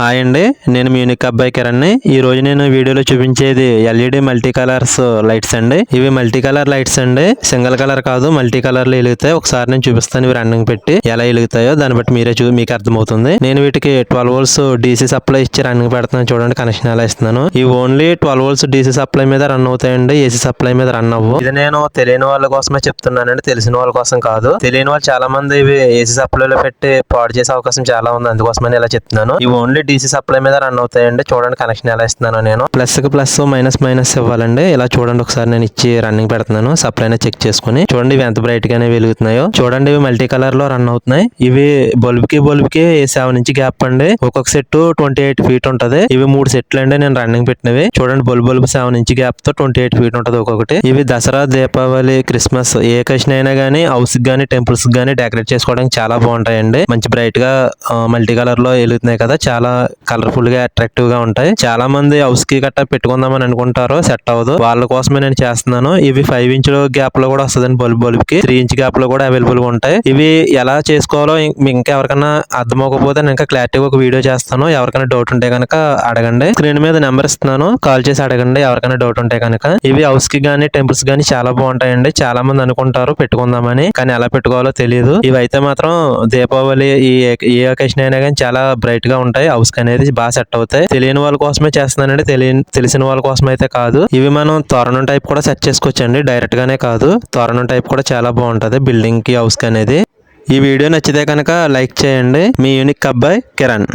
Hi అండి, నేను మీ unique అబ్బాయి కిరణ్ ని. ఈ రోజు నేను వీడియోలో చూపించేది ఎల్ఈడి మల్టీ కలర్స్ లైట్స్ అండి. ఇవి మల్టీ కలర్ లైట్స్ అండి, సింగిల్ కలర్ కాదు, మల్టీ కలర్ లో వెలుగుతాయి. ఒకసారి నేను చూపిస్తాను ఇవి రన్నింగ్ పెట్టి ఎలా వెలుగుతాయో, దాన్ని బట్టి మీకు అర్థమవుతుంది. నేను వీటికి 12 వోల్ట్స్ డీసీ సప్లై ఇచ్చి రన్నింగ్ పెడుతున్నాను. చూడండి కనెక్షన్ ఎలా ఇస్తున్నాను. ఇవి ఓన్లీ 12 వోల్ట్స్ డీసీ సప్లై మీద రన్ అవుతాయండి, ఏసీ సప్లై మీద రన్ అవ్వు. ఇది నేను తెలియని వాళ్ళ కోసమే చెప్తున్నానండి, తెలిసిన వాళ్ళ కోసం కాదు. తెలియని వాళ్ళు చాలా మంది ఇవి ఏసీ సప్లైలో పెట్టి పాడు చేసే అవకాశం చాలా ఉంది, అందుకోసమని ఇలా చెప్తున్నాను. ఇవి ఓన్లీ డీసీ సప్లై మీద రన్ అవుతాయండి. చూడండి కనెక్షన్ ఎలా ఇస్తున్నాను నేను. ప్లస్ కి ప్లస్, మైనస్ మైనస్ ఇవ్వాలండి. ఇలా చూడండి, ఒకసారి నేను ఇచ్చి రన్నింగ్ పెడుతున్నాను. సప్లై చెక్ చేసుకుని చూడండి ఇవి ఎంత బ్రైట్ గానే వెలుగుతున్నాయో. చూడండి ఇవి మల్టీ కలర్ లో రన్ అవుతున్నాయి. ఇవి బల్బ్ కి 7 ఇంచ్ గ్యాప్ అండి. ఒక్కొక్క సెట్ 28 ఫీట్ ఉంటది. ఇవి 3 సెట్లు అండి నేను రన్నింగ్ పెట్టినవి. చూడండి బల్బ్ 7 ఇంచ్ గ్యాప్ తో 28 ఫీట్ ఉంటది ఒక్కొక్కటి. ఇవి దసరా, దీపావళి, క్రిస్మస్ ఏ అకేషన్ అయినా గానీ, హౌస్ గానీ, టెంపుల్స్ గానీ డెకరేట్ చేసుకోవడానికి చాలా బాగుంటాయండి. మంచి బ్రైట్ గా మల్టీ కలర్ లో వెలుగుతున్నాయి కదా, చాలా కలర్ఫుల్ గా అట్రాక్టివ్ గా ఉంటాయి. చాలా మంది హౌస్ కి గట్టా పెట్టుకుందామని అనుకుంటారు, సెట్ అవ్వదు. వాళ్ళ కోసమే నేను చేస్తున్నాను. ఇవి 5 ఇంచ్ గ్యాప్ లో కూడా వస్తుందండి బల్బ్ కి. 3 ఇంచ్ గ్యాప్ లో కూడా అవైలబుల్ గా ఉంటాయి. ఇవి ఎలా చేసుకోవాలో మీకు ఇంకా ఎవరికైనా అర్థం అవ్వకపోతే నేను ఇంకా క్లారిటీగా ఒక వీడియో చేస్తాను. ఎవరికైనా డౌట్ ఉంటే కనుక అడగండి. స్క్రీన్ మీద నెంబర్ ఇస్తున్నాను, కాల్ చేసి అడగండి ఎవరికైనా డౌట్ ఉంటే కనుక. ఇవి హౌస్ కి గానీ, టెంపుల్స్ గానీ చాలా బాగుంటాయండి. చాలా మంది అనుకుంటారు పెట్టుకుందామని, కానీ ఎలా పెట్టుకోవాలో తెలియదు. ఇవి అయితే మాత్రం దీపావళి ఏ అకేషన్ అయినా కానీ చాలా బ్రైట్ గా ఉంటాయి. హౌస్ కి అనేది బాగా సెట్ అవుతాయి. తెలియని వాళ్ళ కోసమే చేస్తున్నానండి, తెలిసిన వాళ్ళ కోసం అయితే కాదు. ఇవి మనం తోరణం టైప్ కూడా సెట్ చేసుకోవచ్చండి, డైరెక్ట్ గానే కాదు. తోరణం టైప్ కూడా చాలా బాగుంటది బిల్డింగ్ కి, హౌస్ కి అనేది. ఈ వీడియో నచ్చితే కనుక లైక్ చేయండి. మీ యూనిక్ అబ్బాయి కిరణ్.